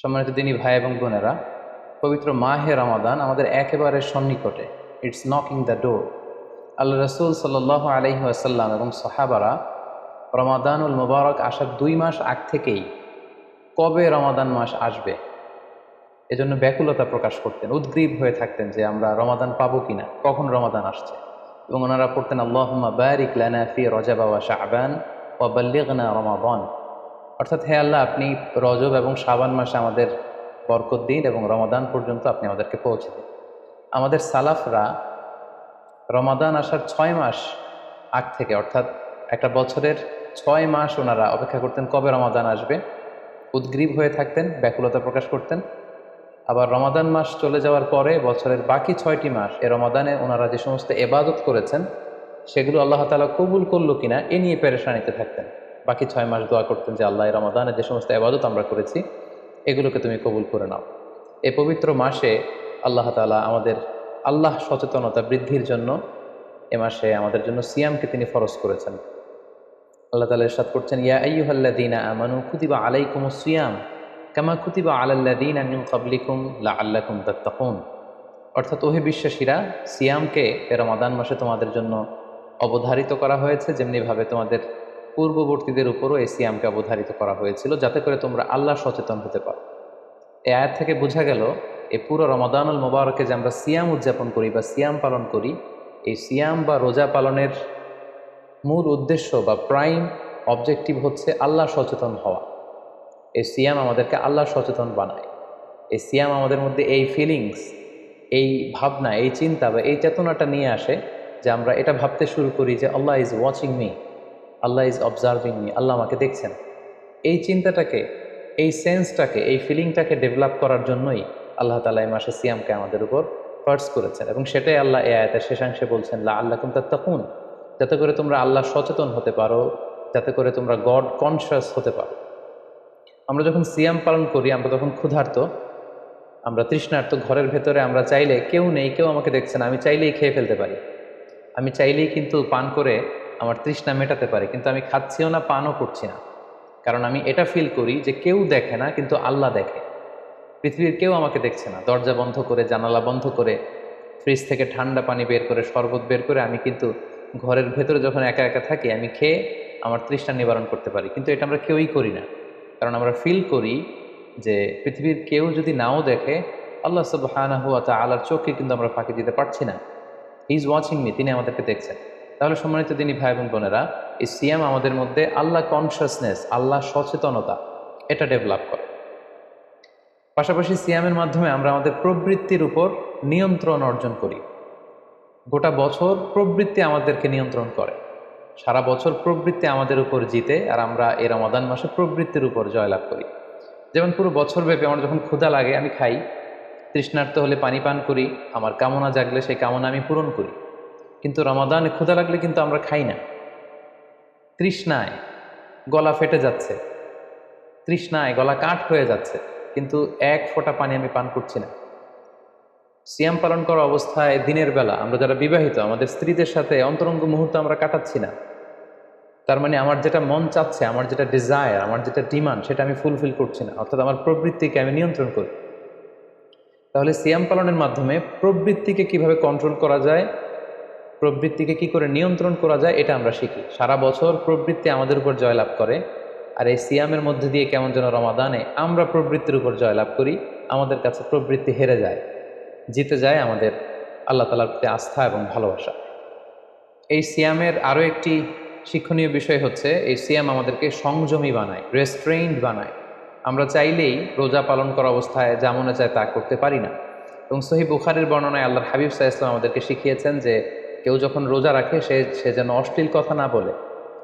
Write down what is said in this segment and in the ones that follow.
সম্মানিত দিনী ভাই এবং বোনেরা, পবিত্র মাহে রমাদান আমাদের একেবারে সন্নিকটে। It's knocking the door. Allah রসুল সাল্লাহ আলহি আসাল্লাম এবং সাহাবারা রমাদানুল মুবারক আসার 2 মাস আগ থেকেই কবে রমাদান মাস আসবে এজন্য ব্যাকুলতা প্রকাশ করতেন, উদ্গ্রীব হয়ে থাকতেন যে আমরা রমাদান পাবো কিনা, কখন রমাদান আসছে। এবং ওনারা পড়তেন আল্লাহুম্মা বারিক লানা ফি রজব ওয়া শাবান ওয়া বাল্লিগনা রমাদান। অর্থাৎ হে আল্লাহ, আপনি রজব এবং শাবান মাসে আমাদের বরকত দিন এবং রমাদান পর্যন্ত আপনি আমাদেরকে পৌঁছে দিন। আমাদের সালাফরা রমাদান আসার 6 মাস আগ থেকে, অর্থাৎ একটা বছরের 6 মাস ওনারা অপেক্ষা করতেন কবে রমাদান আসবে, উদ্গ্রীব হয়ে থাকতেন, ব্যাকুলতা প্রকাশ করতেন। আবার রমাদান মাস চলে যাওয়ার পরে বছরের বাকি 6টি মাস এ রমাদানে ওনারা যে সমস্ত এবাদত করেছেন সেগুলো আল্লাহ তাআলা কবুল করলো কিনা এ নিয়ে পেরেশানিতে থাকতেন। বাকি 6 মাস দোয়া করতেন যে আল্লাহ, রমাদানে যে সমস্ত এবাদত আমরা করেছি এগুলোকে তুমি কবুল করে নাও। এই পবিত্র মাসে আল্লাহ তাআলা আমাদের আল্লাহ সচেতনতা বৃদ্ধির জন্য এ মাসে আমাদের জন্য সিয়ামকে তিনি ফরজ করেছেন। আল্লাহ তাআলা ইরশাদ করছেন, ইয়া আইয়ুহাল্লাযীনা আমানু কুতিবা আলাইকুমুস সিয়াম কামা কুতিবা আলাল্লাযীনা মিন ক্বাবলিকুম লাআল্লাকুম তাত্তাকুন। অর্থাৎ ওহে বিশ্বাসীরা, সিয়ামকে রমাদান মাসে তোমাদের জন্য অবধারিত করা হয়েছে, যেমনিভাবে তোমাদের পূর্ববর্তীদের উপরও এই সিয়ামকে অবধারিত করা হয়েছিল, যাতে করে তোমরা আল্লাহ সচেতন হতে পারো। এই আয়াত থেকে বোঝা গেল এই পুরো রমাদানুল মুবারকে যে আমরা সিয়াম উদযাপন করি বা সিয়াম পালন করি, এই সিয়াম বা রোজা পালনের মূল উদ্দেশ্য বা প্রাইম অবজেক্টিভ হচ্ছে আল্লাহ সচেতন হওয়া। এই সিয়াম আমাদেরকে আল্লাহ সচেতন বানায়। এই সিয়াম আমাদের মধ্যে এই ফিলিংস, এই ভাবনা, এই চিন্তা বা এই চেতনাটা নিয়ে আসে যে আমরা এটা ভাবতে শুরু করি যে Allah is watching me, Allah is observing me, Allah আমাকে দেখছেন। এই চিন্তাটাকে, এই সেন্সটাকে, এই ফিলিংটাকে ডেভেলপ করার জন্যই আল্লাহ তাআলা এই মাসে সিয়ামকে আমাদের উপর ফরজ করেছেন। এবং সেটাই আল্লাহ এই আয়াতের শেষাংশে বলছেন, লাআল্লাকুম তাত্তাকুন, যাতে করে তোমরা আল্লাহ সচেতন হতে পারো, যাতে করে তোমরা গড কনসিয়াস হতে পারো। আমরা যখন সিয়াম পালন করি আমরা তখন ক্ষুধার্ত, আমরা তৃষ্ণার্ত, ঘরের ভেতরে আমরা চাইলে কেউ নেই, কেউ আমাকে দেখছে না, আমি চাইলেই খেয়ে ফেলতে পারি। আমি চাইলেই কিন্তু পান করে আমার তৃষ্ণা মেটাতে পারি, কিন্তু আমি খাচ্ছিও না, পানও করছি না। কারণ আমি এটা ফিল করি যে কেউ দেখে না কিন্তু আল্লাহ দেখে। পৃথিবীর কেউ আমাকে দেখছে না। দরজা বন্ধ করে, জানালা বন্ধ করে, ফ্রিজ থেকে ঠান্ডা পানি বের করে, শরবত বের করে আমি কিন্তু ঘরের ভেতরে যখন একা একা থাকি আমি খেয়ে আমার তৃষ্ণা নিবারণ করতে পারি। কিন্তু এটা আমরা কেউই করি না, কারণ আমরা ফিল করি যে পৃথিবীর কেউ যদি নাও দেখে, আল্লাহ সুবহানাহু ওয়া তাআলার চোখকে কিন্তু আমরা ফাঁকি দিতে পারছি না। হি ইজ ওয়াচিং মি, তিনি আমাদেরকে দেখছেন। তাহলে সম্মানিত দিনী ভাই এবং বোনেরা, এই সিয়াম আমাদের মধ্যে আল্লাহ কনসিয়াসনেস, আল্লাহ সচেতনতা এটা ডেভেলপ করে। পাশাপাশি সিয়ামের মাধ্যমে আমরা আমাদের প্রবৃত্তির উপর নিয়ন্ত্রণ অর্জন করি। গোটা বছর প্রবৃত্তি আমাদেরকে নিয়ন্ত্রণ করে, সারা বছর প্রবৃত্তি আমাদের উপর জিতে, আর আমরা এই রমাদান মাসে প্রবৃত্তির উপর জয়লাভ করি। যেমন পুরো বছর ব্যাপী আমার যখন ক্ষুধা লাগে আমি খাই, তৃষ্ণার্ত হলে পানি পান করি, আমার কামনা জাগলে সেই কামনা আমি পূরণ করি। কিন্তু রমাদানে ক্ষুধা লাগলে কিন্তু আমরা খাই না। তৃষ্ণায় গলা ফেটে যাচ্ছে, তৃষ্ণায় গলা কাঠ হয়ে যাচ্ছে, কিন্তু এক ফোঁটা পানি আমি পান করছি না। সিয়াম পালন করা অবস্থায় দিনের বেলা আমরা যারা বিবাহিত, আমাদের স্ত্রীদের সাথে অন্তরঙ্গ মুহূর্ত আমরা কাটাচ্ছি না। তার মানে আমার যেটা মন চাচ্ছে, আমার যেটা ডিজায়ার, আমার যেটা ডিমান্ড, সেটা আমি ফুলফিল করছি না, অর্থাৎ আমার প্রবৃত্তিকে আমি নিয়ন্ত্রণ করি। তাহলে সিয়াম পালনের মাধ্যমে প্রবৃত্তিকে কিভাবে কন্ট্রোল করা যায়, প্রবৃত্তিকে কি করে নিয়ন্ত্রণ করা যায়, এটা আমরা শিখি। সারা বছর প্রবৃত্তি আমাদের উপর জয়লাভ করে, আর এই সিয়ামের মধ্যে দিয়ে কেমন যেন রমাদানে আমরা প্রবৃত্তির উপর জয়লাভ করি, আমাদের কাছে প্রবৃত্তি হেরে যায়, জিতে যায় আমাদের আল্লাহ তাআলার প্রতি আস্থা এবং ভালোবাসা। এই সিয়ামের আরও একটি শিক্ষণীয় বিষয় হচ্ছে, এই সিয়াম আমাদেরকে সংযমী বানায়, রেস্ট্রেইনড বানায়। আমরা চাইলেই রোজা পালন করা অবস্থায় যা মনে চায় তা করতে পারি না। এবং সহিহ বুখারীর বর্ণনায় আল্লাহর হাবিব সাল্লাল্লাহু আলাইহি ওয়াসাল্লাম আমাদেরকে শিখিয়েছেন যে কেউ যখন রোজা রাখে সে যেন অশ্লীল কথা না বলে,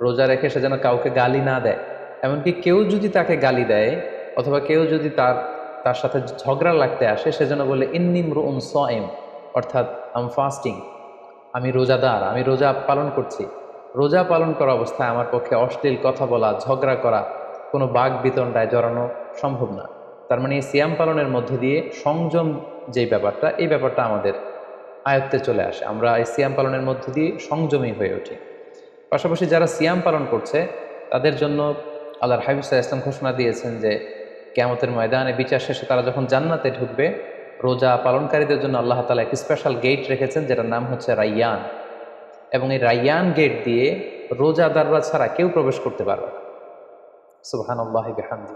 রোজা রেখে সে যেন কাউকে গালি না দেয়। এমনকি কেউ যদি তাকে গালি দেয় অথবা কেউ যদি তার সাথে ঝগড়া লাগতে আসে, সে যেন বলে ইন্নী ইমরুউন সাইম, অর্থাৎ আম ফাস্টিং, আমি রোজাদার, আমি রোজা পালন করছি। রোজা পালন করা অবস্থায় আমার পক্ষে অশ্লীল কথা বলা, ঝগড়া করা, কোনো বাক বিতণ্ডায় জড়ানো সম্ভব না। তার মানে এই সিয়াম পালনের মধ্যে দিয়ে সংযম যেই ব্যাপারটা, এই ব্যাপারটা আমাদের আয়ত্তে চলে আসে। আমরা এই সিয়াম পালনের মধ্যে দিয়ে সংযমী হয়ে উঠি। পাশাপাশি যারা সিয়াম পালন করছে তাদের জন্য আল্লাহর হাবিব সাল্লাল্লাহু আলাইহি ওয়াসাল্লাম ঘোষণা দিয়েছেন যে কিয়ামতের ময়দানে বিচার শেষে তারা যখন জান্নাতে ঢুকবে, রোজা পালনকারীদের জন্য আল্লাহ তাআলা একটি স্পেশাল গেট রেখেছেন যেটার নাম হচ্ছে রাইয়ান। এবং এই রাইয়ান গেট দিয়ে রোজাদাররা ছাড়া কেউ প্রবেশ করতে পারবে না। সুবহানাল্লাহি বিহামদি।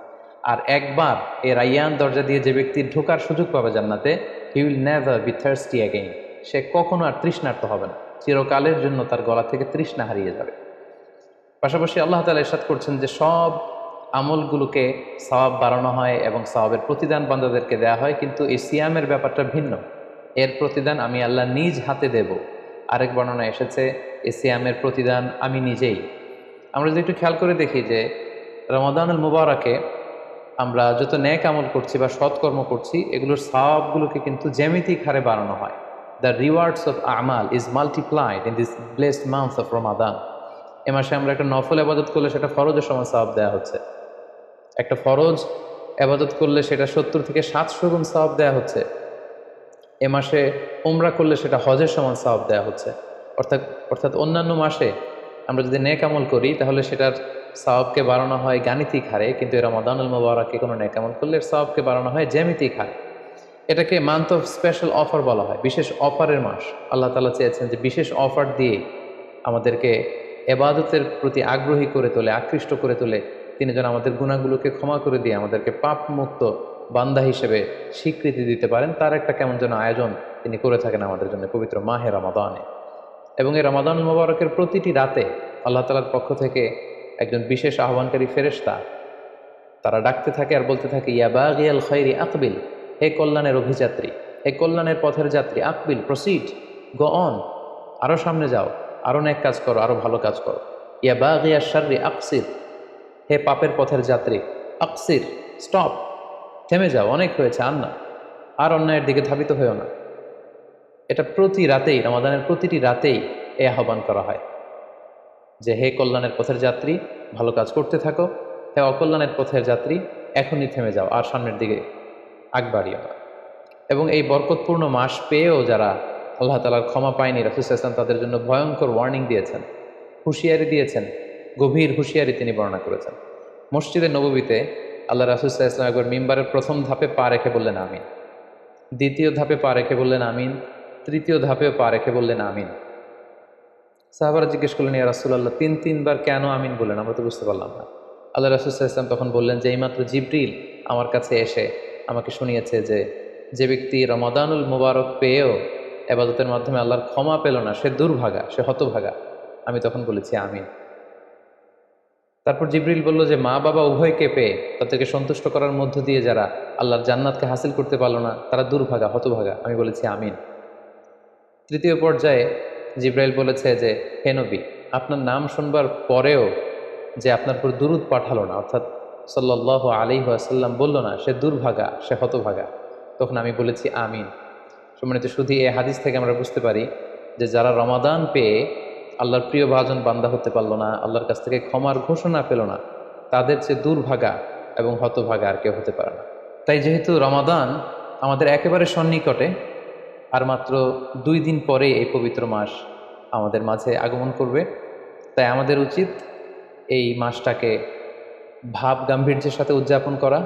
আর একবার এই রাইয়ান দরজা দিয়ে যে ব্যক্তি ঢোকার সুযোগ পাবে জান্নাতে, he will never be thirsty again. সে কখনো আর তৃষ্ণার্ত হবে না, চিরকালের জন্য তার গলা থেকে তৃষ্ণা হারিয়ে যাবে। পাশাপাশি আল্লাহ তাআলা ইরশাদ করছেন যে সব আমলগুলোকে সওয়াব বাড়ানো হয় এবং সওয়াবের প্রতিদান বান্দাদেরকে দেওয়া হয়, কিন্তু এই সিয়ামের ব্যাপারটা ভিন্ন। এর প্রতিদান আমি আল্লাহ নিজ হাতে দেব। আরেক বর্ণনা এসেছে এই সিয়ামের প্রতিদান আমি নিজেই। আমরা যদি একটু খেয়াল করে দেখি যে রমাদানুল মুবারাকে আমরা যত নেক আমল করছি বা সৎকর্ম করছি, এগুলোর সওয়াবগুলোকে কিন্তু জ্যামিতিক হারে বাড়ানো হয়। দ্য রিওয়ার্ডস অফ আমাল is multiplied in this blessed month of Ramadan. এ মাসে আমরা একটা নফল আবাদত করলে সেটা ফরজের সমান সওয়াব দেওয়া হচ্ছে। একটা ফরজ আবাদত করলে সেটা 70 থেকে 700 গুণ সওয়াব দেওয়া হচ্ছে। এ মাসে উমরা করলে সেটা হজের সমান সওয়াব দেওয়া হচ্ছে। অর্থাৎ অর্থাৎ অন্যান্য মাসে আমরা যদি নেক আমল করি তাহলে সেটার সওয়াবকে বাড়ানো হয় গাণিতিক হারে, কিন্তু এই রমাদানুল মুবারাকে কোনো নেক আমল করলে এর সওয়াবকে বাড়ানো হয় জ্যামিতিক হারে। এটাকে মান্থ অফ স্পেশাল অফার বলা হয়, বিশেষ অফারের মাস। আল্লাহ তাআলা চেয়েছেন যে বিশেষ অফার দিয়ে আমাদেরকে এবাদতের প্রতি আগ্রহী করে তোলে, আকৃষ্ট করে তোলে। তিনি যেন আমাদের গুনাহগুলোকে ক্ষমা করে দিয়ে আমাদেরকে পাপ মুক্ত বান্দা হিসেবে স্বীকৃতি দিতে পারেন, তার একটা কেমন যেন আয়োজন তিনি করে থাকেন আমাদের জন্য পবিত্র মাহে রমাদানে। এবং এই রমাদানুল মুবারকের প্রতিটি রাতে আল্লাহ তাআলার পক্ষ থেকে একজন বিশেষ আহ্বানকারী ফেরেশতা তারা ডাকতে থাকে আর বলতে থাকে, ইয়া বাগিয়াল খায়রি আকবিল, হে কল্যাণের অভিযাত্রী, হে কল্যাণের পথের যাত্রী, আকবিল প্রসিড, গো অন, আরও সামনে যাও, আরও নেক কাজ করো, আরও ভালো কাজ করো। ইয়া বাগিয়াশ শাররি আকসির, হে পাপের পথের যাত্রী, আকসির স্টপ, থেমে যাও, অনেক হয়েছে, আর না, আর অন্যায়ের দিকে ধাবিত হয়েও না। এটা প্রতি রাতেই, রমাদানের প্রতিটি রাতেই এই আহ্বান করা হয় যে হে কল্যাণের পথের যাত্রী, ভালো কাজ করতে থাকো, হে অকল্যাণের পথের যাত্রী, এখনই থেমে যাও, আর সামনের দিকে আগ বাড়িও না। এবং এই বরকতপূর্ণ মাস পেয়েও যারা আল্লাহ তাআলার ক্ষমা পায়নি, রাসূল সাল্লাল্লাহু আলাইহি ওয়াসাল্লাম তাদের জন্য ভয়ঙ্কর ওয়ার্নিং দিয়েছেন, হুঁশিয়ারি দিয়েছেন, গভীর হুঁশিয়ারি তিনি বর্ণনা করেছেন। মসজিদে নববীতে আল্লাহ রাসূল সাল্লাল্লাহু আলাইহি ওয়াসাল্লাম একবার মিম্বারের প্রথম ধাপে পা রেখে বললেন আমিন, দ্বিতীয় ধাপে পা রেখে বললেন আমিন, তৃতীয় ধাপেও পা রেখে বললেন আমিন। সাহাবারা জিজ্ঞেস করলেন, ইয়া রাসূলুল্লাহ, তিনবার কেন আমিন বললেন? আমরা তো বুঝতে পারলাম না। আল্লাহ রাসূল সাল্লাল্লাহু আলাইহি ওয়াসাল্লাম তখন বললেন যে এইমাত্র জিবরিল আমার কাছে এসে আমাকে শুনিয়েছে যে যে ব্যক্তি রমাদানুল মুবারক পেয়েও ইবাদতের মাধ্যমে আল্লাহর ক্ষমা পেল না, সে দুর্ভাগা, সে হতভাগা। আমি তখন বলেছি আমিন। তারপর জিবরিল বলল যে মা বাবা উভয়কে পেয়ে তাদেরকে সন্তুষ্ট করার মধ্য দিয়ে যারা আল্লাহর জান্নাতকে হাসিল করতে পারলো না, তারা দুর্ভাগা, হতভাগা। আমি বলেছি আমিন। তৃতীয় পর্যায়ে জিব্রাইল বলেছে যে হে নবী, আপনার নাম শুনবার পরেও যে আপনার উপর দুরূদ পাঠালো না, অর্থাৎ সাল্লাল্লাহু আলাইহি ওয়াসাল্লাম বলল না, সে দুর্ভাগা, সে হতভাগা। তখন আমি বলেছি আমিন। সম্মানিত শুধু এই হাদিস থেকে আমরা বুঝতে পারি যে যারা রমাদান পেয়ে আল্লাহর প্রিয় ভাজন বান্দা হতে পারলো না, আল্লাহর কাছ থেকে ক্ষমার ঘোষণা পেল না, তাদের চেয়ে দুর্ভাগা এবং হতভাগা আর কেউ হতে পারে না। তাই যেহেতু রমাদান আমাদের একেবারে সন্নিকটে, আর মাত্র 2 দিন পরে এই পবিত্র মাস আমাদের মাঝে আগমন করবে, তাই আমাদের উচিত এই মাসটাকে ভাব গাম্ভীর্যের সাথে উদযাপন করা,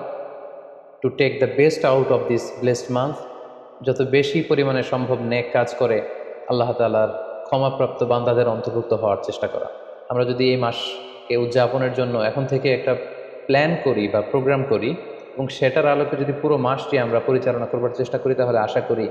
to take the best out of this blessed month, যত বেশি পরিমাণে সম্ভব নেক কাজ করে আল্লাহ তাআলার ক্ষমাপ্রাপ্ত বান্দাদের অন্তর্ভুক্ত হওয়ার চেষ্টা করা। আমরা যদি এই মাসকে উদযাপনের জন্য এখন থেকে একটা প্ল্যান করি বা প্রোগ্রাম করি এবং সেটার আলোকে যদি পুরো মাসটি আমরা পরিচালনা করবার চেষ্টা করি, তাহলে আশা করি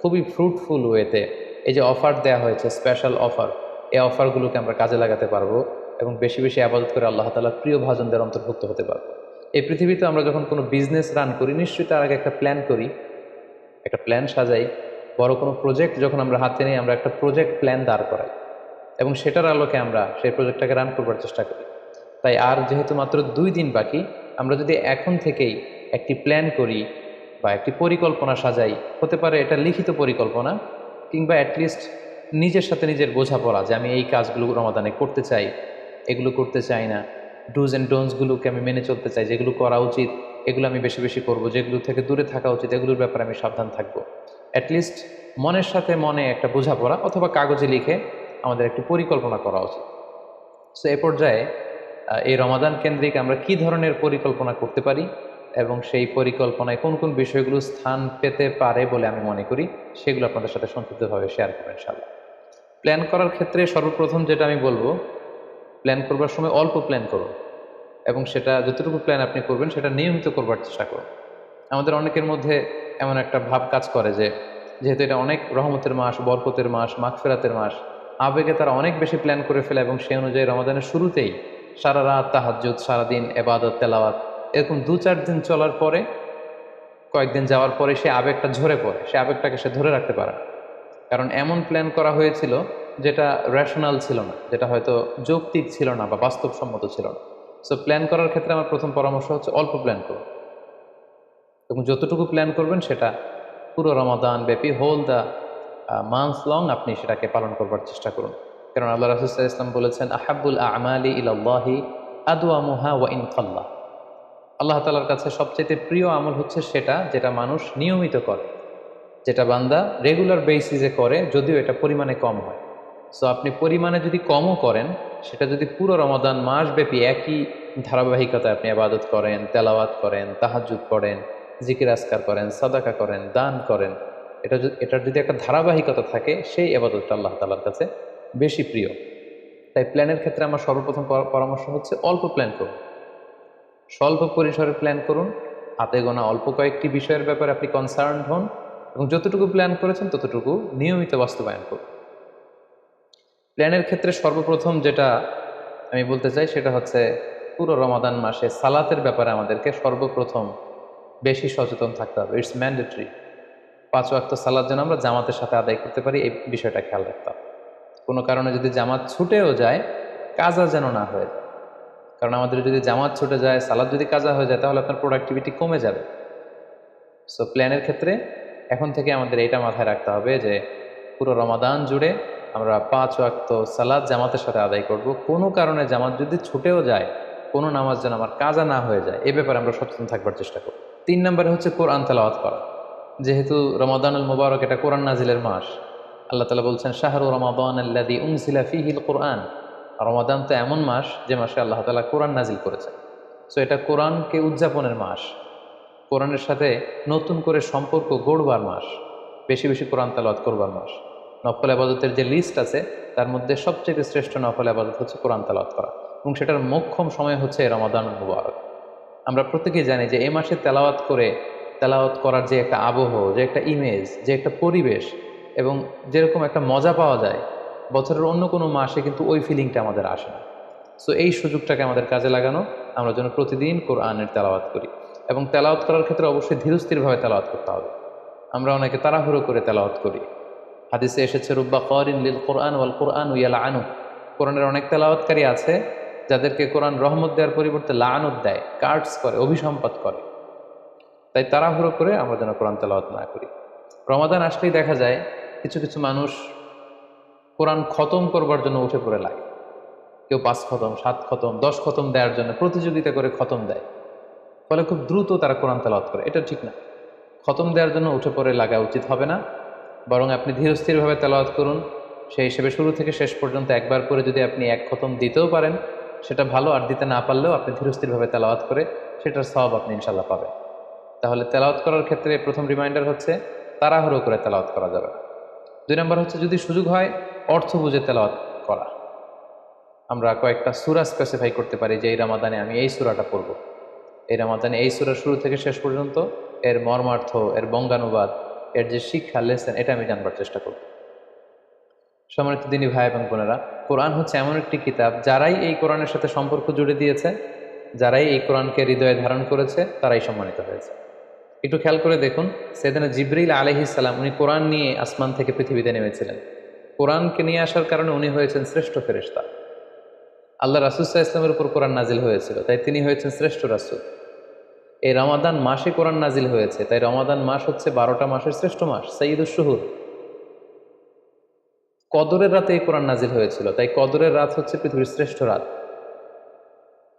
খুবই ফ্রুটফুল ওয়েতে এই যে অফার দেওয়া হয়েছে, স্পেশাল অফার, এই অফারগুলোকে আমরা কাজে লাগাতে পারবো এবং বেশি বেশি আবাদত করে আল্লাহ তাআলার প্রিয় ভাজনদের অন্তর্ভুক্ত হতে পারবো। এই পৃথিবীতে আমরা যখন কোনো বিজনেস রান করি, নিশ্চয়ই তার আগে একটা প্ল্যান করি, একটা প্ল্যান সাজাই। বড় কোনো প্রজেক্ট যখন আমরা হাতে নিই, আমরা একটা প্রজেক্ট প্ল্যান দাঁড় করাই এবং সেটার আলোকে আমরা সেই প্রজেক্টটাকে রান করবার চেষ্টা করি। তাই আর যেহেতু মাত্র 2 দিন বাকি, আমরা যদি এখন থেকেই একটি প্ল্যান করি বা একটি পরিকল্পনা সাজাই, হতে পারে এটা লিখিত পরিকল্পনা কিংবা অ্যাটলিস্ট নিজের সাথে নিজের বোঝাপড়া যে আমি এই কাজগুলো রমাদানে করতে চাই, এগুলো করতে চাই না, ডুজ অ্যান্ড ডোন্টসগুলোকে আমি মেনে চলতে চাই, যেগুলো করা উচিত এগুলো আমি বেশি বেশি করব, যেগুলো থেকে দূরে থাকা উচিত এগুলোর ব্যাপারে আমি সাবধান থাকবো। অ্যাটলিস্ট মনের সাথে মনে একটা বোঝাপড়া অথবা কাগজে লিখে আমাদের একটি পরিকল্পনা করা উচিত। সো এ পর্যায়ে এই রমাদান কেন্দ্রিক আমরা কি ধরনের পরিকল্পনা করতে পারি এবং সেই পরিকল্পনায় কোন কোন বিষয়গুলো স্থান পেতে পারে বলে আমি মনে করি, সেগুলো আপনাদের সাথে সংক্ষিপ্তভাবে শেয়ার করবো ইনশাআল্লাহ। প্ল্যান করার ক্ষেত্রে সর্বপ্রথম যেটা আমি বলবো, প্ল্যান করবার সময় অল্প প্ল্যান করুন এবং সেটা যতটুকু প্ল্যান আপনি করবেন সেটা নিয়মিত করবার চেষ্টা করুন। আমাদের অনেকের মধ্যে এমন একটা ভাব কাজ করে যে যেহেতু এটা অনেক রহমতের মাস, বরকতের মাস, মাগফিরাতের মাস, আবেগে তারা অনেক বেশি প্ল্যান করে ফেলে এবং সেই অনুযায়ী রমাদানের শুরুতেই সারা রাত তাহাজ্জুদ, সারাদিন এবাদত তেলাওয়াত, এরকম 2-4 দিন চলার পরে, কয়েকদিন যাওয়ার পরে সে আবেগটা ঝরে পড়ে, সে আবেগটাকে সে ধরে রাখতে পারে না। কারণ এমন প্ল্যান করা হয়েছিল যেটা রেশনাল ছিল না, যেটা হয়তো যৌক্তিক ছিল না বা বাস্তবসম্মত ছিল না। সো প্ল্যান করার ক্ষেত্রে আমার প্রথম পরামর্শ হচ্ছে অল্প প্ল্যান করুন এবং যতটুকু প্ল্যান করবেন সেটা পুরো রমাদান ব্যাপী হোল দ্য মান্থ লং আপনি সেটাকে পালন করবার চেষ্টা করুন। কারণ আল্লাহ রাসূল সাল্লাল্লাহু আলাইহি ওয়াসাল্লাম বলেছেন, আহাব্বুল আমালি ইলাল্লাহি আদওয়ামুহা ওয়া ইন কাল্লা। আল্লাহ তাআলার কাছে সবচেয়ে প্রিয় আমল হচ্ছে সেটা যেটা মানুষ নিয়মিত করে, যেটা বান্দা রেগুলার বেসিসে করে, যদিও এটা পরিমাণে কম হয়। সো আপনি পরিমাণে যদি কমও করেন, সেটা যদি পুরো রমাদান মাসব্যাপী একই ধারাবাহিকতায় আপনি ইবাদত করেন, তেলাওয়াত করেন, তাহাজ্জুদ পড়েন, জিকির আজকার করেন, সাদাকা করেন, দান করেন, এটার যদি একটা ধারাবাহিকতা থাকে, সেই ইবাদতটা আল্লাহ তাআলার কাছে বেশি প্রিয়। তাই প্ল্যানের ক্ষেত্রে আমার সর্বপ্রথম পরামর্শ হচ্ছে অল্প প্ল্যান করুন, স্বল্প পরিসরে প্ল্যান করুন, হাতে গোনা অল্প কয়েকটি বিষয়ের ব্যাপারে আপনি কনসার্ন হন এবং যতটুকু প্ল্যান করেছেন ততটুকু নিয়মিত বাস্তবায়ন করুন। প্ল্যানের ক্ষেত্রে সর্বপ্রথম যেটা আমি বলতে চাই সেটা হচ্ছে পুরো রমাদান মাসে সালাতের ব্যাপারে আমাদেরকে সর্বপ্রথম বেশি সচেতন থাকতে হবে। It's mandatory. 5 ওয়াক্ত সালাত যেন আমরা জামাতের সাথে আদায় করতে পারি, এই বিষয়টা খেয়াল রাখতে হবে। কোনো কারণে যদি জামাত ছুটেও যায়, কাজা যেন না হয়ে যায়। কারণ আমাদের যদি জামাত ছুটে যায়, সালাত যদি কাজা হয়ে যায়, তাহলে আপনার প্রোডাক্টিভিটি কমে যাবে। সো প্ল্যানের ক্ষেত্রে এখন থেকে আমাদের এটা মাথায় রাখতে হবে যে পুরো রমাদান জুড়ে আমরা 5 ওয়াক্ত সালাত জামাতের সাথে আদায় করব। কোনো কারণে জামাত যদি ছুটেও যায়, কোনো নামাজ যেন আমার কাজা না হয়ে যায়, এ ব্যাপারে আমরা সচেতন থাকবার চেষ্টা করব। 3 নম্বরে হচ্ছে কোরআন তেলাওয়াত করা। যেহেতু রমাদানুল মুবারক এটা কোরআন নাজিলের মাস, আল্লাহ তাআলা বলছেন শাহরু রমাদান আল্লাযী উনজিলা ফীহিল কুরআন। রমাদান তো এমন মাস যে মাসে আল্লাহ তাআলা কোরআন নাজিল করেছেন। সো এটা কোরআনকে উদযাপনের মাস, কোরআনের সাথে নতুন করে সম্পর্ক গড়বার মাস, বেশি বেশি কোরআন তেলাওয়াত করবার মাস। নফল আবাদতের যে লিস্ট আছে তার মধ্যে সবচেয়ে শ্রেষ্ঠ নফল আবাদত হচ্ছে কোরআন তেলাওয়াত করা এবং সেটার মোক্ষম সময় হচ্ছে রমাদানুল মুবারক। আমরা প্রত্যেকেই জানি যে এই মাসে তেলাওয়াত করে, তেলাওয়াত করার যে একটা আবহ, যে একটা ইমেজ, যে একটা পরিবেশ এবং যেরকম একটা মজা পাওয়া যায়, বছরের অন্য কোনো মাসে কিন্তু ওই ফিলিংটা আমাদের আসে না। সো এই সুযোগটাকে আমাদের কাজে লাগানো, আমরা যেন প্রতিদিন কোরআনের তেলাওয়াত করি এবং তেলাওয়াত করার ক্ষেত্রে অবশ্যই ধীরস্থিরভাবে তেলাওয়াত করতে হবে। আমরা অনেকে তাড়াহুড়ো করে তেলাওয়াত করি। হাদিসে এসেছে রুব্বা কারিন লিল কোরআন ওয়াল কোরআন ইয়ালআনু। কোরআনের অনেক তেলাওয়াতকারী আছে যাদেরকে কোরআন রহমত দেওয়ার পরিবর্তে লাআনত দেয়, কার্ডস করে, অভিসম্পাত করে। তাই তাড়াহুড়ো করে আমরা যেন কোরআন তেলাওয়াত না করি। রমাদান আসলেই দেখা যায় কিছু কিছু মানুষ কোরআন খতম করবার জন্য উঠে পড়ে লাগে। কেউ 5 খতম, 7 খতম, 10 খতম দেওয়ার জন্য প্রতিযোগিতা করে খতম দেয়, ফলে খুব দ্রুত তারা কোরআন তেলাওয়াত করে। এটা ঠিক না। খতম দেওয়ার জন্য উঠে পড়ে লাগা উচিত হবে না, বরং আপনি ধীরস্থিরভাবে তেলাওয়াত করুন। সেই হিসেবে শুরু থেকে শেষ পর্যন্ত একবার করে যদি আপনি 1 খতম দিতেও পারেন সেটা ভালো, আর দিতে না পারলেও আপনি ধীরস্থিরভাবে তেলাওয়াত করে সেটার সওয়াব আপনি ইনশাল্লাহ পাবেন। তাহলে তেলাওয়াত করার ক্ষেত্রে প্রথম রিমাইন্ডার হচ্ছে তাড়াহুড়ো করে তেলাওয়াত করা যাবে না। 2 নম্বর হচ্ছে যদি সুযোগ হয় অর্থ বুঝে তেলাওয়াত করা। আমরা কয়েকটা সূরা স্পেসিফাই করতে পারি যে এই রমাদানে আমি এই সূরাটা পড়ব, এই রমাদানে এই সূরার শুরু থেকে শেষ পর্যন্ত এর মর্মার্থ, এর বঙ্গানুবাদ, এর যে শিক্ষা লেসেন, এটা আমি জানবার চেষ্টা করব। সম্মানিত দিনী ভাই এবং বোনেরা, কোরআন হচ্ছে এমন একটি কিতাব, যারাই এই কোরআনের সাথে সম্পর্ক জুড়ে দিয়েছে, যারাই এই কোরআনকে হৃদয়ে ধারণ করেছে, তারাই সম্মানিত হয়েছে। একটু খেয়াল করে দেখুন, সেদিন জিবরিল আলাইহিস সালাম উনি কোরআন নিয়ে আসমান থেকে পৃথিবীতে নেমেছিলেন। কোরআনকে নিয়ে আসার কারণে উনি হয়েছেন শ্রেষ্ঠ ফেরেশতা। আল্লাহ রাসূল সাল্লাল্লাহু আলাইহি ওয়াসাল্লামের উপর কোরআন নাজিল হয়েছিল, তাই তিনি হয়েছেন শ্রেষ্ঠ রাসূল। এই রমাদান মাসে কোরআন নাজিল হয়েছে, তাই রমাদান মাস হচ্ছে 12টা মাসের শ্রেষ্ঠ মাস, সাইয়্যিদুশ শুহুর। কদরের রাতে এই কোরআন নাজিল হয়েছিল, তাই কদরের রাত হচ্ছে পৃথিবীর শ্রেষ্ঠ রাত।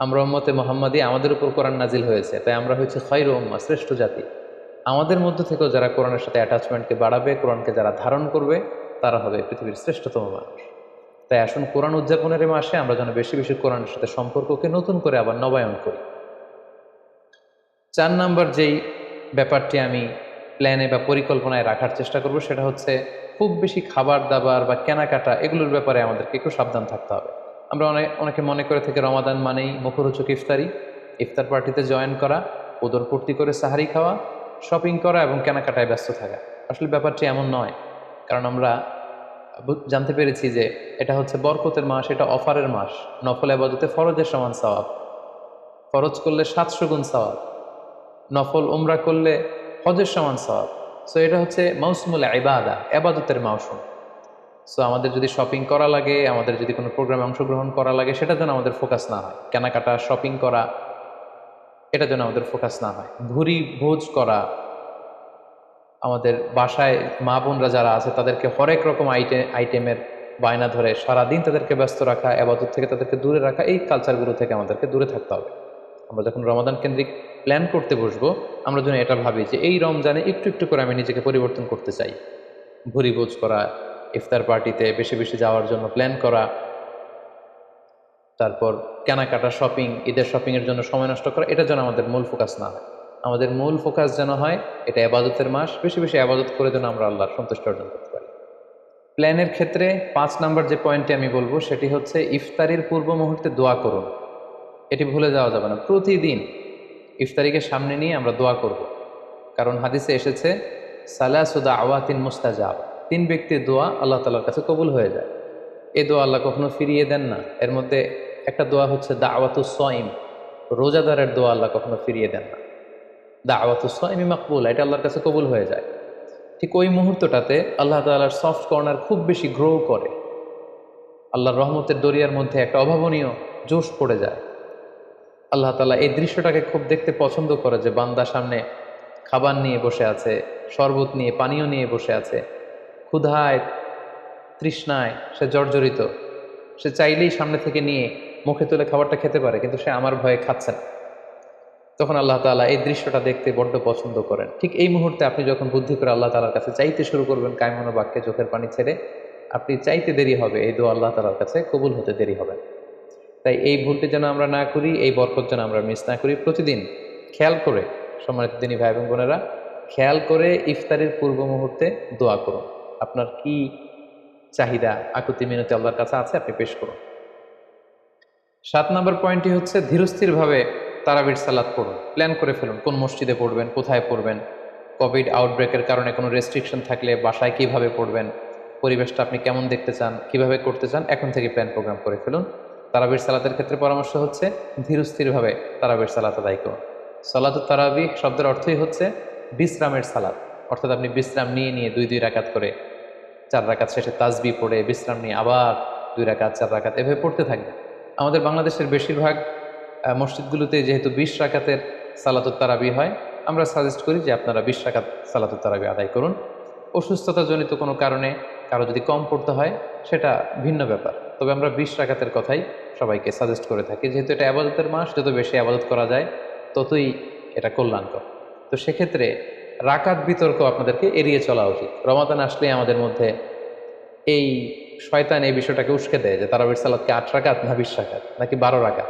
আমরা উম্মতে মুহাম্মাদি, আমাদের উপর কোরআন নাজিল হয়েছে, তাই আমরা হচ্ছে খায়রু উম্মাহ, শ্রেষ্ঠ জাতি। আমাদের মধ্য থেকেও যারা কোরআনের সাথে অ্যাটাচমেন্টকে বাড়াবে, কোরআনকে যারা ধারণ করবে, তারা হবে পৃথিবীর শ্রেষ্ঠতম মানুষ। তাই আসুন কোরআন উদযাপনের এই মাসে আমরা যেন বেশি বেশি কোরআনের সাথে সম্পর্ককে নতুন করে আবার নবায়ন করি। 4 নাম্বার যেই ব্যাপারটি আমি প্ল্যানে বা পরিকল্পনায় রাখার চেষ্টা করব সেটা হচ্ছে খুব বেশি খাবার দাবার বা কেনাকাটা এগুলোর ব্যাপারে আমাদেরকে একটু সাবধান থাকতে হবে। আমরা অনেকে মনে করে থেকে রমাদান মানেই মুখরোচক ইফতারি, ইফতার পার্টিতে জয়েন করা, উদরপূর্তি করে সাহারি খাওয়া, শপিং করা এবং কেনাকাটায় ব্যস্ত থাকা। আসলে ব্যাপারটি এমন নয়, কারণ আমরা জানতে পেরেছি যে এটা হচ্ছে বরকতের মাস, এটা অফারের মাস। নফল ইবাদতে ফরজের সমান সওয়াব, ফরজ করলে 700 গুণ সওয়াব, নফল উমরা করলে হজের সমান সওয়াব। সো এটা হচ্ছে মৌসুমুল ইবাদা, ইবাদতের মৌসুম। সো আমাদের যদি শপিং করা লাগে, আমাদের যদি কোনো প্রোগ্রামে অংশগ্রহণ করা লাগে, সেটা যেন আমাদের ফোকাস না হয়। কেনাকাটা, শপিং করা, এটা যেন আমাদের ফোকাস না হয়। ভুরি ভোজ করা, আমাদের বাসায় মা বোনরা যারা আছে তাদেরকে হরেক রকম আইটেমের বায়না ধরে সারাদিন তাদেরকে ব্যস্ত রাখা, ইবাদত থেকে তাদেরকে দূরে রাখা, এই কালচারগুলো থেকে আমাদেরকে দূরে থাকতে হবে। আমরা যখন রমাদান কেন্দ্রিক প্ল্যান করতে বসবো, আমরা যেন এটা ভাবি যে এই রমজানে একটু একটু করে আমি নিজেকে পরিবর্তন করতে চাই। ভুরি ভোজ করা, ইফতার পার্টিতে বেশি বেশি যাওয়ার জন্য প্ল্যান করা, তারপর কেনাকাটা, শপিং, ঈদের শপিংয়ের জন্য সময় নষ্ট করা, এটা যেন আমাদের মূল ফোকাস না হয়। আমাদের মূল ফোকাস যেন হয় এটা ইবাদতের মাস, বেশি বেশি ইবাদত করে যেন আমরা আল্লাহর সন্তুষ্টি অর্জন করতে পারি। প্ল্যানের ক্ষেত্রে 5 নাম্বার যে পয়েন্টটি আমি বলবো সেটি হচ্ছে ইফতারির পূর্ব মুহূর্তে দোয়া করুন। এটি ভুলে যাওয়া যাবে না। প্রতিদিন ইফতারিকে সামনে নিয়ে আমরা দোয়া করব। কারণ হাদিসে এসেছে সালাসু দাওয়াতিন মুস্তাজাব, 3 ব্যক্তির দোয়া আল্লাহ তাআলার কাছে কবুল হয়ে যায়। এই দোয়া আল্লাহ কখনো ফিরিয়ে দেন না। এর মধ্যে একটা দোয়া হচ্ছে দাওয়াতুস সাইম, রোজাদারের দোয়া আল্লাহ কখনো ফিরিয়ে দেন না। দাওয়াতুস সাইমি মাকবুল, এটা আল্লাহর কাছে কবুল হয়ে যায়। ঠিক ওই মুহূর্তটাতে আল্লাহ তাআলার সফট কর্নার খুব বেশি গ্রো করে, আল্লাহর রহমতের দরিয়ার মধ্যে একটা অভাবনীয় জোশ পড়ে যায়। আল্লাহ তাআলা এই দৃশ্যটাকে খুব দেখতে পছন্দ করে যে বান্দা সামনে খাবার নিয়ে বসে আছে, শরবত নিয়ে, পানীয় নিয়ে বসে আছে, ক্ষুধায় তৃষ্ণায় সে জর্জরিত, সে চাইলেই সামনে থেকে নিয়ে মুখে তুলে খাবারটা খেতে পারে, কিন্তু সে আমার ভয়ে খাচ্ছে না। তখন আল্লাহ তাআলা এই দৃশ্যটা দেখতে বড্ড পছন্দ করেন। ঠিক এই মুহূর্তে আপনি যখন বুদ্ধি করে আল্লাহ তাআলার কাছে চাইতে শুরু করবেন, কায়মনো বাক্যে চোখের পানি ছেড়ে, আপনি চাইতে দেরি হবে, এই দোয়া আল্লাহ তাআলার কাছে কবুল হতে দেরি হবে। তাই এই ভুলটি যেন আমরা না করি, এই বরকত যেন আমরা মিস না করি। প্রতিদিন খেয়াল করে, সম্মানিত দিনী ভাই এবং বোনেরা, খেয়াল করে ইফতারের পূর্ব মুহূর্তে দোয়া করুন। আপনার কি চাহিদা, আকুতি মিনতি আল্লাহর কাছে আছে, আপনি পেশ করুন। 7 নম্বর পয়েন্টটি হচ্ছে ধীরস্থিরভাবে তারাবির সালাত পড়ুন। প্ল্যান করে ফেলুন কোন মসজিদে পড়বেন, কোথায় পড়বেন, কোভিড আউটব্রেকের কারণে কোনো রেস্ট্রিকশন থাকলে বাসায় কিভাবে পড়বেন, পরিবেশটা আপনি কেমন দেখতে চান, কিভাবে করতে চান, এখন থেকে প্ল্যান প্রোগ্রাম করে ফেলুন। তারাবির সালাতের ক্ষেত্রে পরামর্শ হচ্ছে ধীরস্থিরভাবে তারাবির সালাত আদায় করুন। সালাতুত তারাবি শব্দের অর্থই হচ্ছে বিশ্রামের সালাত, অর্থাৎ আপনি বিশ্রাম নিয়ে নিয়ে 2 রাকাত করে, 4 রাকাত শেষে তাসবিহ পড়ে বিশ্রাম নিয়ে আবার 2 রাকাত, 4 রাকাত এভাবে পড়তে থাকবেন। আমাদের বাংলাদেশের বেশিরভাগ মসজিদগুলোতে যেহেতু 20 রাকাতের সালাতুত তারাবি হয়, আমরা সাজেস্ট করি যে আপনারা 20 রাকাত সালাতুত তারাবি আদায় করুন। অসুস্থতাজনিত কোনো কারণে কারো যদি কম পড়তে হয় সেটা ভিন্ন ব্যাপার, তবে আমরা 20 রাকাতের কথাই সবাইকে সাজেস্ট করে থাকি, যেহেতু এটা আবাদতের মাস, যত বেশি আবাদত করা যায় ততই এটা কল্যাণকর। তো সেক্ষেত্রে রাকাত বিতর্ক আপনাদেরকে এড়িয়ে চলা উচিত। রমাদান আসলে আমাদের মধ্যে এই শয়তান এই বিষয়টাকে উস্কে দেয় যে তারাবির সালাদকে 8 রাকাত না 20 রাকাত নাকি 12 রাকাত।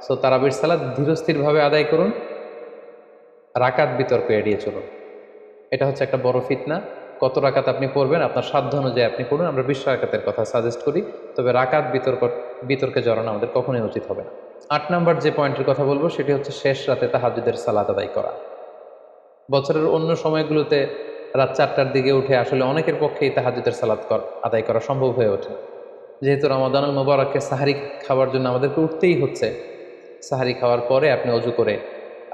সো তারাবির সালাদ ধীরস্থিরভাবে আদায় করুন, রাকাত বিতর্ক এড়িয়ে চলুন। এটা হচ্ছে একটা বড় ফিতনা। কত রাকাত আপনি পড়বেন আপনার সাধ্য অনুযায়ী আপনি পড়ুন। আমরা 20 রাকাতের কথা সাজেস্ট করি, তবে রাকাত বিতর্কে জড়ানো আমাদের কখনোই উচিত হবে না। 8 নাম্বার যে পয়েন্টের কথা বলবো সেটি হচ্ছে শেষ রাতে তাহাজ্জুদের সালাত আদায় করা। বছরের অন্য সময়গুলোতে রাত 4টার দিকে উঠে আসলে অনেকের পক্ষেই তাহাজ্জুদের সালাত আদায় করা সম্ভব হয়ে ওঠে না। যেহেতু রমাদানুল মুবারকে সাহারি খাওয়ার জন্য আমাদেরকে উঠতেই হচ্ছে, সাহারি খাওয়ার পরে আপনি অজু করে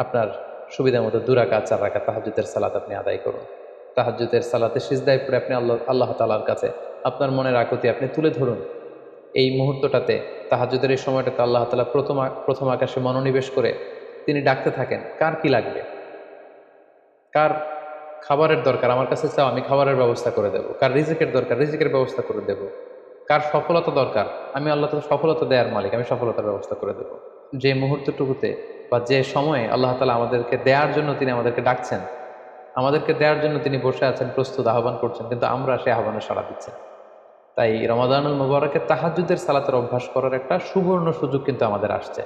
আপনার সুবিধা মতো 2 রাকাত 4 রাকাত তাহাজ্জুদের সালাত আপনি আদায় করুন। তাহাজ্জুদের সালাতে সিজদায় পড়ে আপনি আল্লাহ তাআলার কাছে আপনার মনের আকুতি আপনি তুলে ধরুন। এই মুহূর্তটাতে, তাহাজ্জুদের এই সময়টাতে আল্লাহ তাআলা প্রথম আকাশে মনোনিবেশ করে তিনি ডাকতে থাকেন, কার কি লাগবে, কার খাবারের দরকার আমার কাছে চাও, আমি খাবারের ব্যবস্থা করে দেব। কার রিজিকের দরকার, রিজিকের ব্যবস্থা করে দেব। কার সফলতা দরকার, আমি আল্লাহ তাআলা সফলতা দেওয়ার মালিক, আমি সফলতার ব্যবস্থা করে দেব। যে মুহূর্তটুকুতে বা যে সময়ে আল্লাহ তাআলা আমাদেরকে দেওয়ার জন্য তিনি আমাদেরকে ডাকছেন, আমাদেরকে দেওয়ার জন্য তিনি বসে আছেন, প্রস্তুত, আহ্বান করছেন, কিন্তু আমরা সেই আহ্বানে সাড়া দিচ্ছি না। তাই রমাদানুল মুবারকে তাহাজ্জুদের সালাতের অভ্যাস করার একটা সুবর্ণ সুযোগ কিন্তু আমাদের আসছে।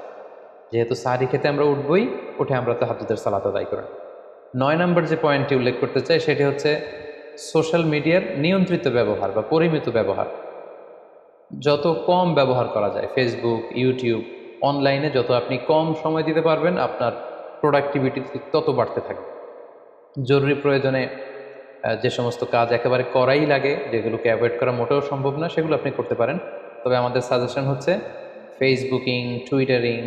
যেহেতু সাহারি খেতে আমরা উঠবই, উঠে আমরা তাহাজ্জুদের সালাত আদায় করি। 9 নম্বর যে পয়েন্টটি উল্লেখ করতে চাই সেটি হচ্ছে সোশ্যাল মিডিয়ার নিয়ন্ত্রিত ব্যবহার বা পরিমিত ব্যবহার। যত কম ব্যবহার করা যায় ফেসবুক, ইউটিউব, অনলাইনে যত আপনি কম সময় দিতে পারবেন, আপনার প্রোডাক্টিভিটি তত বাড়তে থাকবে। জরুরি প্রয়োজনে যে সমস্ত কাজ একেবারে করাই লাগে, যেগুলোকে অ্যাভয়েড করা মোটেও সম্ভব না, সেগুলো আপনি করতে পারেন। তবে আমাদের সাজেশন হচ্ছে ফেসবুকিং, টুইটারিং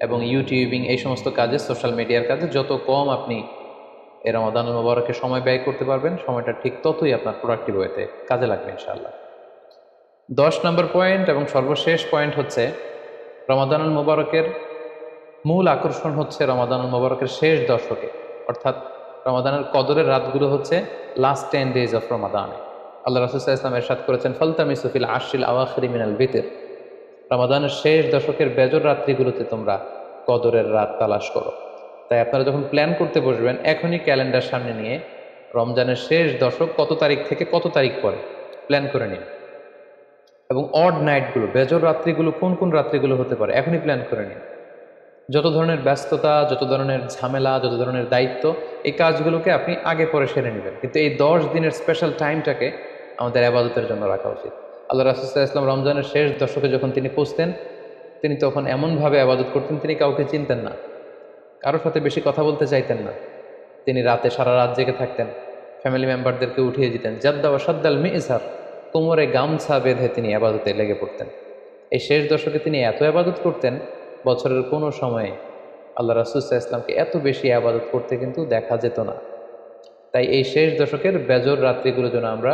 এবং ইউটিউবিং, এই সমস্ত কাজে, সোশ্যাল মিডিয়ার কাজে যত কম আপনি এই রমাদানুল মুবারকে সময় ব্যয় করতে পারবেন, সময়টা ঠিক ততই আপনার প্রোডাক্টিভ হতে কাজে লাগবে ইনশাআল্লাহ। 10 নম্বর পয়েন্ট এবং সর্বশেষ পয়েন্ট হচ্ছে রমাদানুল মুবারকের মূল আকর্ষণ হচ্ছে রমাদানুল মুবারকের শেষ দশকে, অর্থাৎ রমাদানের কদরের রাতগুলো হচ্ছে লাস্ট 10 days অফ রমাদান। আল্লাহ রাসূল সাল্লাল্লাহু আলাইহি ওয়াসাল্লাম ইরশাদ করেছেন, ফালতামিসু ফিল আশরিল আওয়াখিরি মিনাল বিতর, রমাদানের শেষ দশকের বেজর রাত্রিগুলোতে তোমরা কদরের রাত তালাশ করো। তাই আপনারা যখন প্ল্যান করতে বসবেন, এখনই ক্যালেন্ডার সামনে নিয়ে রমজানের শেষ দশক কত তারিখ থেকে কত তারিখ পরে প্ল্যান করে নিন, এবং অড নাইটগুলো, বেজর রাত্রিগুলো কোন কোন রাত্রিগুলো হতে পারে এখনই প্ল্যান করে নিন। যত ধরনের ব্যস্ততা, যত ধরনের ঝামেলা, যত ধরনের দায়িত্ব, এই কাজগুলোকে আপনি আগে পরে সেরে নেবেন, কিন্তু এই 10 দিনের স্পেশাল টাইমটাকে আমাদের আবাদতের জন্য রাখা উচিত। আল্লাহ রাসূল সাল্লাল্লাহু আলাইহি ওয়াসাল্লাম রমজানের শেষ দশকে যখন তিনি পৌঁছতেন, তিনি তখন এমনভাবে আবাদত করতেন, তিনি কাউকে চিনতেন না, কারোর সাথে বেশি কথা বলতে চাইতেন না। তিনি রাতে সারা রাত জেগে থাকতেন, ফ্যামিলি মেম্বারদেরকে উঠিয়ে দিতেন, জাদ্দা ওয়া সাদ্দাল মিজহার, কোমরে গামছা বেঁধে তিনি আবাদতে লেগে পড়তেন। এই শেষ দশকে তিনি এত আবাদত করতেন, বছরের কোনো সময়ে আল্লাহ রাসূল সাল্লাল্লাহু আলাইহি ওয়াসাল্লামকে এত বেশি আবাদত করতে কিন্তু দেখা যেত না। তাই এই শেষ দশকের বেজর রাত্রিগুলো যেন আমরা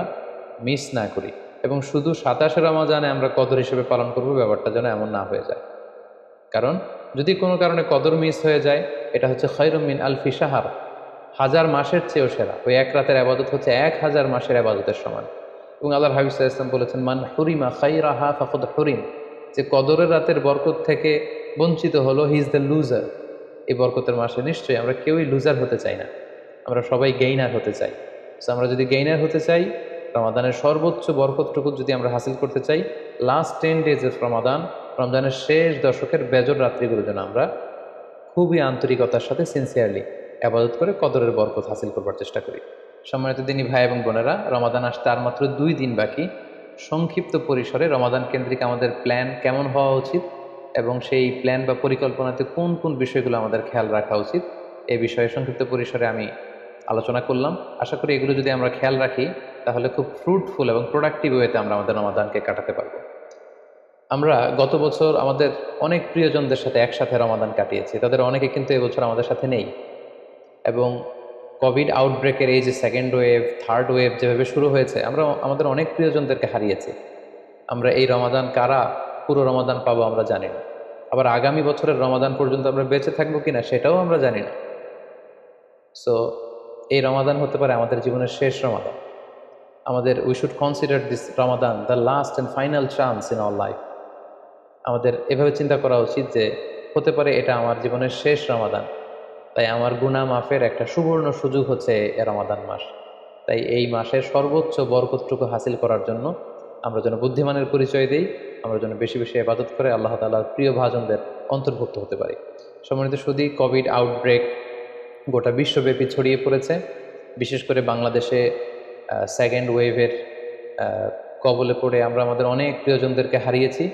মিস না করি, এবং শুধু 27 রমজানে আমরা কদর হিসেবে পালন করব, ব্যাপারটা যেন এমন না হয়ে যায়। কারণ যদি কোনো কারণে কদর মিস হয়ে যায়, এটা হচ্ছে খায়রুম মিন আলফি শাহর, 1000 মাসের চেয়েও সেরা। ওই এক রাতের আবাদত হচ্ছে 1000 মাসের আবাদতের সমান। এবং আল্লাহর হাবিব সাল্লাল্লাহু আলাইহি ওয়াসাল্লাম বলেছেন, মান হুরিমা খায়রাহা ফাকাদ হুরিম, যে কদরের রাতের বরকত থেকে বঞ্চিত হলো, হি ইজ দ্য লুজার। এই বরকতের মাসে নিশ্চয়ই আমরা কেউই লুজার হতে চাই না, আমরা সবাই গেইনার হতে চাই। সো আমরা যদি গেইনার হতে চাই, রমাদানের সর্বোচ্চ বরকতটুকু যদি আমরা হাসিল করতে চাই, লাস্ট 10 days অফ রমাদান, রমজানের শেষ দশকের বেজর রাত্রিগুলো যেন আমরা খুবই আন্তরিকতার সাথে সিনসিয়ারলি আবাদত করে কদরের বরকত হাসিল করবার চেষ্টা করি। সম্মানিত দিনী ভাই এবং বোনেরা, রমাদান আসতে আর মাত্র 2 দিন বাকি। সংক্ষিপ্ত পরিসরে রমাদান কেন্দ্রিক আমাদের প্ল্যান কেমন হওয়া উচিত এবং সেই প্ল্যান বা পরিকল্পনাতে কোন কোন বিষয়গুলো আমাদের খেয়াল রাখা উচিত, এই বিষয়ে সংক্ষিপ্ত পরিসরে আমি আলোচনা করলাম। আশা করি এগুলো যদি আমরা খেয়াল রাখি, তাহলে খুব ফ্রুটফুল এবং প্রোডাক্টিভ ওয়েতে আমরা আমাদের রমাদানকে কাটাতে পারবো। আমরা গত বছর আমাদের অনেক প্রিয়জনদের সাথে একসাথে রমাদান কাটিয়েছি, তাদের অনেকে কিন্তু এবছর আমাদের সাথে নেই। এবং কোভিড আউটব্রেকের এই যে সেকেন্ড ওয়েভ, থার্ড ওয়েভ যেভাবে শুরু হয়েছে, আমরা আমাদের অনেক প্রিয়জনদেরকে হারিয়েছি। আমরা এই রমাদান কারা পুরো রমাদান পাবো আমরা জানি না, আবার আগামী বছরের রমাদান পর্যন্ত আমরা বেঁচে থাকবো কিনা সেটাও আমরা জানি না। সো এই রমাদান হতে পারে আমাদের জীবনের শেষ রমাদান। আমাদের we should consider this Ramadan the last and final chance in our life. আমাদের এভাবে চিন্তা করা উচিত যে হতে পারে এটা আমার জীবনের শেষ রমাদান, তাই আমার গুনাহ মাফের একটা সুবর্ণ সুযোগ হচ্ছে এ রমাদান মাস। তাই এই মাসের সর্বোচ্চ বরকতটুকু হাসিল করার জন্য আমরা যেন বুদ্ধিমানের পরিচয় দিই, আমরা যেন বেশি বেশি ইবাদত করে আল্লাহ তাআলার প্রিয় ভাজনদের অন্তর্ভুক্ত হতে পারি। সম্মানিত সুধী, কোভিড আউটব্রেক গোটা বিশ্বব্যাপী ছড়িয়ে পড়েছে। বিশেষ করে বাংলাদেশে সেকেন্ড ওয়েভের কবলে পড়ে আমরা আমাদের অনেক প্রিয়জনদেরকে হারিয়েছি।